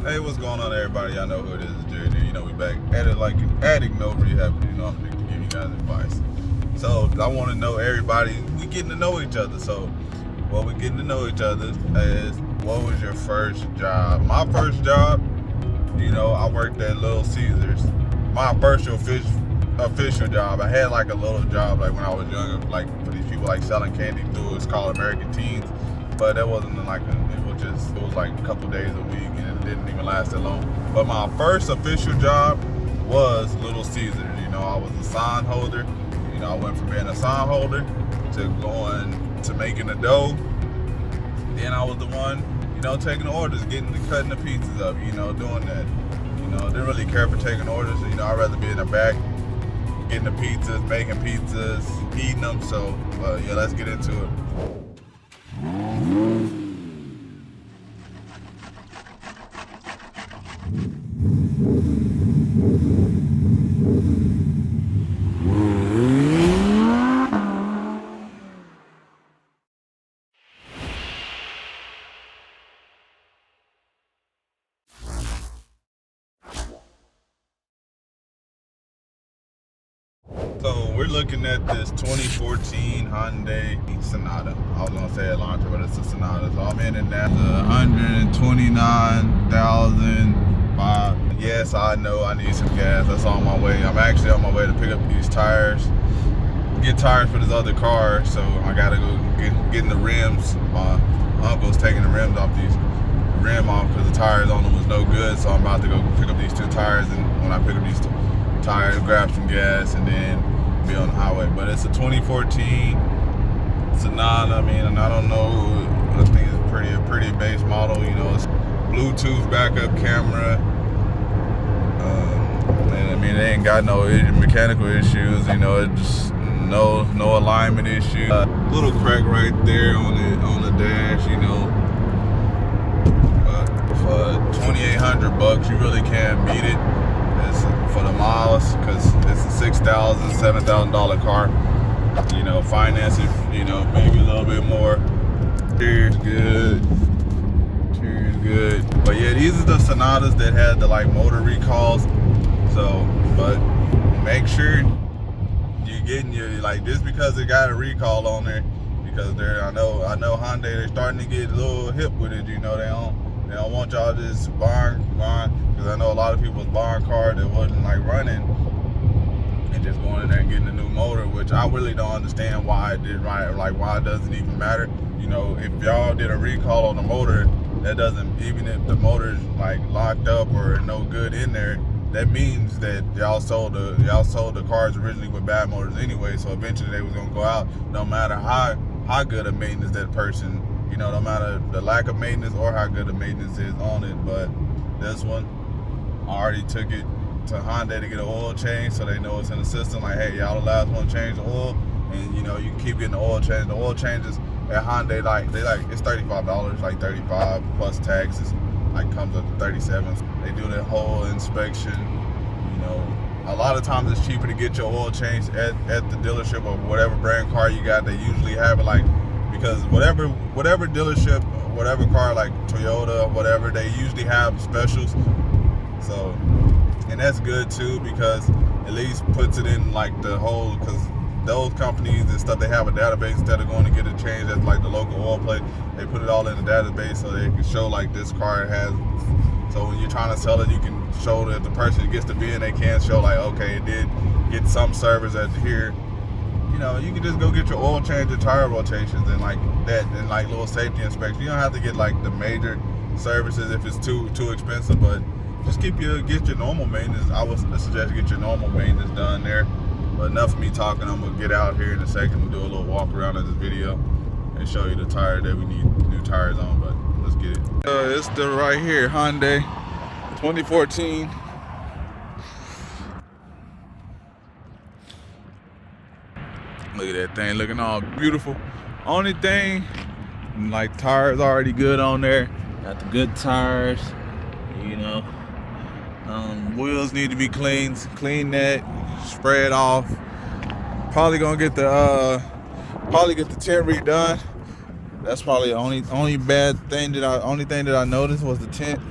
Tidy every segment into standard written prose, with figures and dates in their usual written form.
Hey, what's going on, everybody? Y'all know who it is, Jerry. You know, we back at it like an addict, no rehab. You know, I'm here to give you guys advice. So, I want to know everybody, we getting to know each other. So, what we getting to know each other is, what was your first job? My first job, you know, I worked at Little Caesars. My first official job, I had like a little job like when I was younger, like for these people like selling candy through, it's called American Teens. But that wasn't like it was like a couple days a week and it didn't even last that long. But my first official job was Little Caesars. You know, I was a sign holder. You know, I went from being a sign holder to going to making the dough. Then I was the one, you know, taking the orders, cutting the pizzas up, you know, doing that. You know, didn't really care for taking orders. You know, I'd rather be in the back, getting the pizzas, making pizzas, eating them. So, yeah, let's get into it. So we're looking at this 2014 Hyundai Sonata. I was gonna say Elantra, but it's a Sonata. So I'm in it now. It's 129,005. Yes, I know I need some gas. That's on my way. I'm actually on my way to pick up these tires. Get tires for this other car, so I gotta go getting the rims. My uncle's taking the rims off because the tires on them was no good. So I'm about to go pick up these two tires, and when I pick up these tires, grab some gas, and then be on the highway. But it's a 2014 Sonata. I mean, and I don't know. I think it's a pretty base model. You know, it's Bluetooth backup camera. And I mean, they ain't got no mechanical issues. You know, it just no alignment issues. Little crack right there on the dash. You know, for 2,800 bucks, you really can't beat it. It's for the miles, because it's a $6,000, $7,000 car. You know, finance it, you know, maybe a little bit more. Cheers good. But yeah, these are the Sonatas that had the like motor recalls. So, but make sure you're getting your, like, just because it got a recall on there, because I know Hyundai, they're starting to get a little hip with it. You know, they don't want y'all just buying, because I know a lot of people's buying car that wasn't like running and just going in there and getting a new motor, which I really don't understand why it did right, or like why it doesn't even matter. You know, if y'all did a recall on the motor, that doesn't, even if the motor's like locked up or no good in there, that means that y'all sold the cars originally with bad motors anyway. So eventually they was gonna go out, no matter how good a maintenance that person, you know, no matter the lack of maintenance or how good the maintenance is on it. But this one, I already took it to Hyundai to get an oil change, so they know it's in the system. Like, hey, y'all the last one to change the oil, and you know, you can keep getting the oil change. The oil changes at Hyundai, it's $35, like 35 plus taxes, like comes up to 37. They do that whole inspection. You know, a lot of times it's cheaper to get your oil changed at the dealership or whatever brand car you got. They usually have it, like, because whatever dealership, whatever car, like Toyota, whatever, they usually have specials. So, and that's good too, because at least puts it in like the whole, because those companies and stuff, they have a database. Instead of going to get it changed at like the local oil place, they put it all in the database so they can show like this car has. So when you're trying to sell it, you can show that the person that gets the bid, they can show like, okay, it did get some service at here. You know, you can just go get your oil change and tire rotations and like that, and like little safety inspections. You don't have to get like the major services if it's too expensive, but just get your normal maintenance. I would suggest get your normal maintenance done there. But enough of me talking. I'm gonna get out here in a second and do a little walk around of this video and show you the tire that we need new tires on. But let's get it. It's the right here, Hyundai 2014. Look at that thing looking all beautiful. Only thing, like, tires already good on there. Got the good tires, you know. Wheels need to be cleaned. Clean that, spray it off. Probably gonna get the tint redone. That's probably the only thing that I noticed was the tint.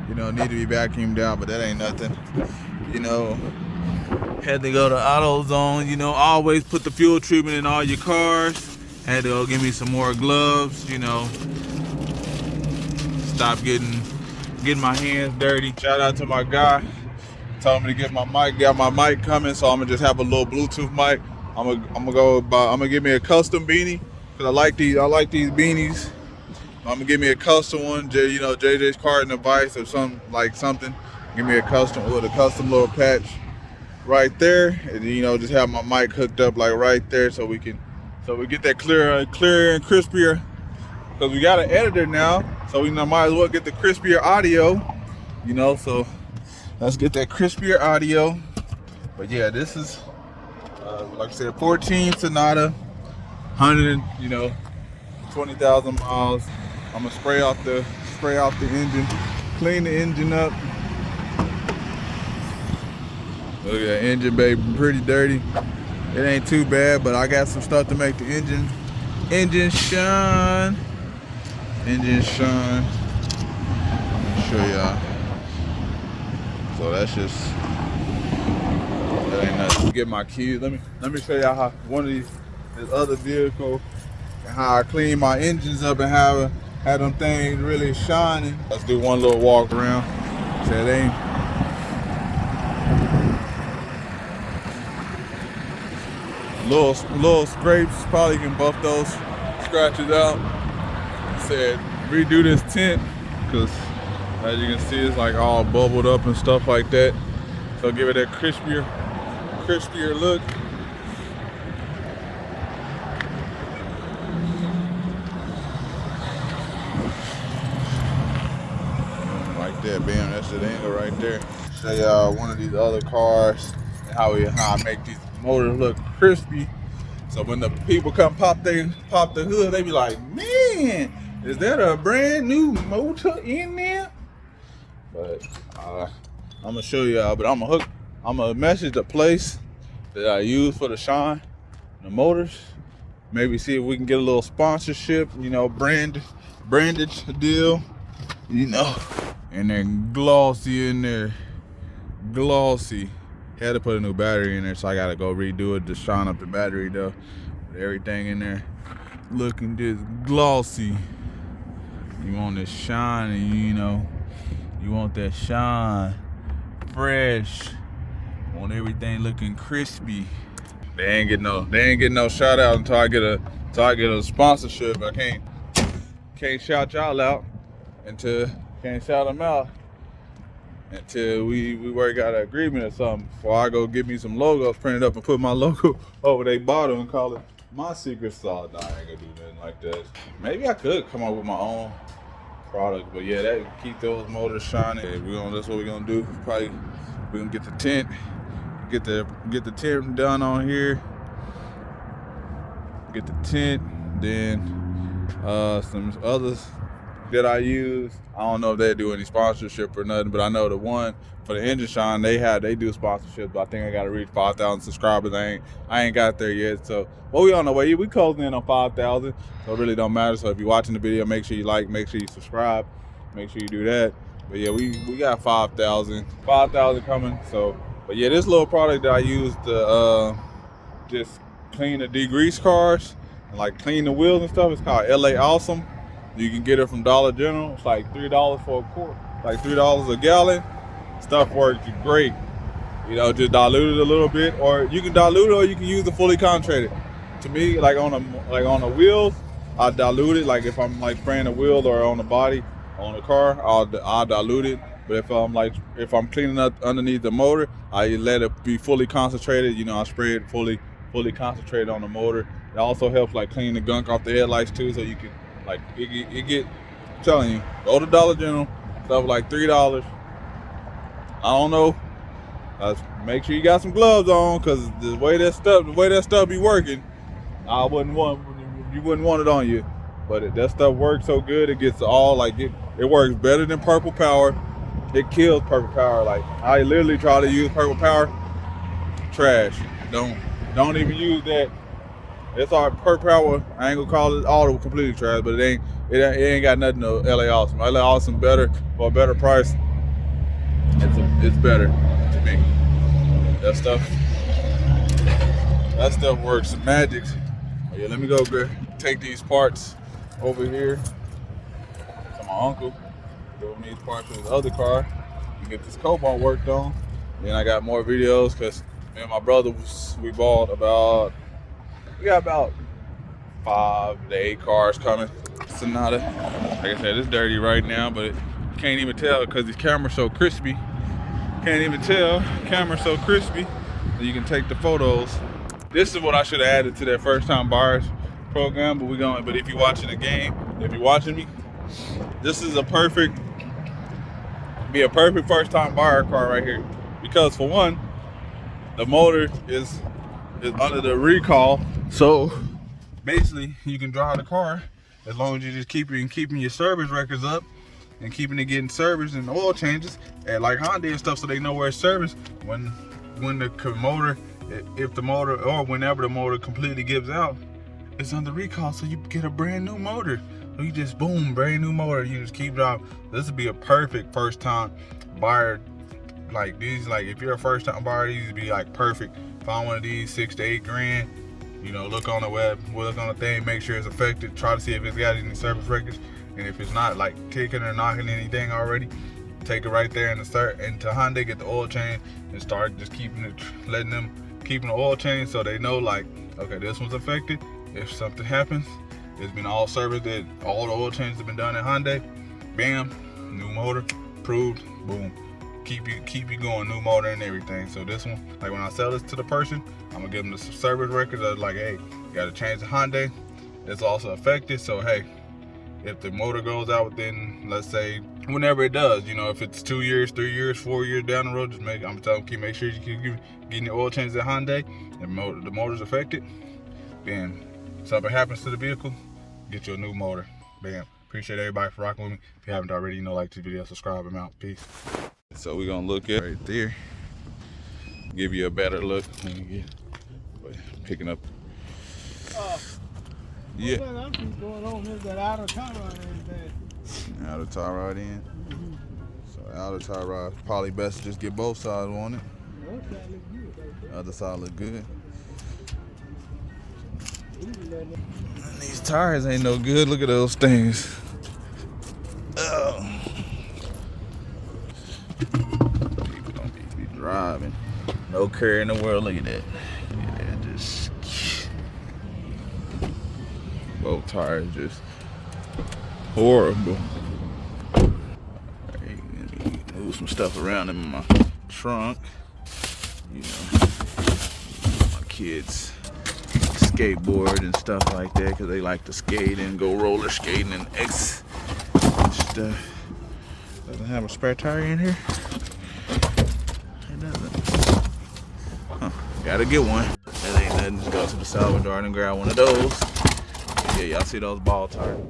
you know, need to be vacuumed out, but that ain't nothing. You know, had to go to AutoZone, you know, always put the fuel treatment in all your cars. Had to go get me some more gloves, you know, stop getting my hands dirty. Shout out to my guy, told me to get my mic, got my mic coming, so I'm gonna just have a little Bluetooth mic. I'm gonna give me a custom beanie, cause I like these beanies. I'm gonna give me a custom one, you know, JJ's Car and Advice or something. Give me a custom with a custom little patch right there, and you know, just have my mic hooked up like right there, so we get that clearer and crispier. Cause we got an editor now, so we might as well get the crispier audio, you know. So let's get that crispier audio. But yeah, this is like I said, 14 Sonata, 100, you know, 20,000 miles. I'm gonna spray off the engine, clean the engine up. Look at that engine, baby, pretty dirty. It ain't too bad, but I got some stuff to make the engine shine. Engine shine. I'm gonna show y'all. So that's just, that ain't nothing. Get my keys. Let me show y'all how this other vehicle, and how I clean my engines up and how them things really shining. Let's do one little walk around. So it ain't. Little scrapes, probably can buff those scratches out. Said redo this tint, because as you can see, it's like all bubbled up and stuff like that. So give it that crispier look. Like that, bam, that's the angle right there. Show y'all one of these other cars and how I make these motors look crispy. So when the people come pop the hood, they be like, man, is that a brand new motor in there? But I'm gonna show y'all. But I'm gonna message the place that I use for the shine, the motors. Maybe see if we can get a little sponsorship, you know, branded deal, you know. And then glossy in there, glossy. Had to put a new battery in there, so I gotta go redo it to shine up the battery though. With everything in there looking just glossy. You want this shine, and you know, you want that shine, fresh. Want everything looking crispy. They ain't get no shout out until I get a sponsorship. I can't shout y'all out can't shout them out until we work out an agreement or something. Before I go get me some logos printed up and put my logo over their bottom and call it my secret sauce. Nah, I ain't gonna do nothing like that. Maybe I could come up with my own product, but yeah, that keep those motors shining. That's what we're gonna do. Probably we're gonna get the tint, get the tint done on here. Get the tint, then some others that I use. I don't know if they do any sponsorship or nothing, but I know the one for the engine shine, they do sponsorships, but I think I gotta reach 5,000 subscribers. I ain't got there yet. So we on the way. We closing in on 5,000, so it really don't matter. So if you're watching the video, make sure you like, make sure you subscribe, make sure you do that. But yeah, we got 5,000 coming. So, but yeah, this little product that I use to just clean the degrease cars and like clean the wheels and stuff, it's called LA Awesome. You can get it from Dollar General. It's like $3 for a quart, like $3 a gallon. Stuff works great. You know, just dilute it a little bit, or you can dilute it, or you can use the fully concentrated. To me, like on the wheels, I dilute it. Like if I'm like spraying the wheel or on the body on the car, I'll dilute it. But if I'm cleaning up underneath the motor, I let it be fully concentrated. You know, I spray it fully concentrated on the motor. It also helps like clean the gunk off the headlights too, so you can. Like it get, I'm telling you, go to Dollar General, stuff like $3. I don't know. Make sure you got some gloves on, cause the way that stuff be working, you wouldn't want it on you. But that stuff works so good, it gets all like it works better than Purple Power. It kills Purple Power. Like I literally try to use Purple Power, trash. Don't even use that. It's our Purple Power. I ain't gonna call it all completely trash, but it ain't got nothing to LA Awesome. LA Awesome better for a better price. it's better to me. That stuff works magic. Oh, yeah, let me go take these parts over here to my uncle. Give him these parts from his other car and get this cobalt worked on. Then I got more videos because me and my brother we got about 5 to 8 cars coming. Sonata. Like I said, it's dirty right now, but you can't even tell because these cameras so crispy. Can't even tell. Camera's so crispy that you can take the photos. This is what I should have added to that first time buyers program, but if you're watching the game, if you're watching me, this is a perfect first time buyer car right here. Because for one, the motor is under the recall, so basically you can drive the car as long as you just keeping your service records up and keeping it getting serviced and oil changes and like Hyundai and stuff, so they know where it's serviced when the motor, if the motor or whenever the motor completely gives out, it's under recall, so you get a brand new motor. So you just boom, brand new motor, you just keep driving. This would be a perfect first time buyer. Like these, like if you're a first time buyer, these would be like perfect. Find one of these, 6 to 8 grand. You know, look on the web, look on the thing, make sure it's affected, try to see if it's got any service records, and if it's not like ticking or knocking anything already, take it right there and start into Hyundai, get the oil change, and start just keeping the oil change so they know like, okay, this one's affected. If something happens, it's been all serviced, that all the oil changes have been done at Hyundai. Bam, new motor, approved, boom. Keep you going, new motor and everything. So this one, like when I sell this to the person, I'm gonna give them the service records of like, hey, you gotta change the Hyundai. It's also affected, so hey, if the motor goes out within, let's say, whenever it does, you know, if it's 2 years, 3 years, 4 years down the road, just make sure you keep getting your oil changes at Hyundai, and the motor's affected. Then something happens to the vehicle, get you a new motor. Bam. Appreciate everybody for rocking with me. If you haven't already, like this video, subscribe, I'm out. Peace. So we're gonna look at right there, give you a better look when you get picking up. Yeah. What I'm going on is that outer tie rod is bad. Outer tie rod in. So outer tie rod, probably best to just get both sides on it. The other side look good. And these tires ain't no good. Look at those things. Oh. People don't be driving. No care in the world. Look at that. Look at that. Just both tires just horrible. Right, move some stuff around in my trunk. You know, my kids skateboard and stuff like that because they like to skate and go roller skating and stuff. Doesn't have a spare tire in here? It doesn't. Huh. Gotta get one. That ain't nothing. Just go to the salvage yard and grab one of those. Yeah, y'all see those ball tires?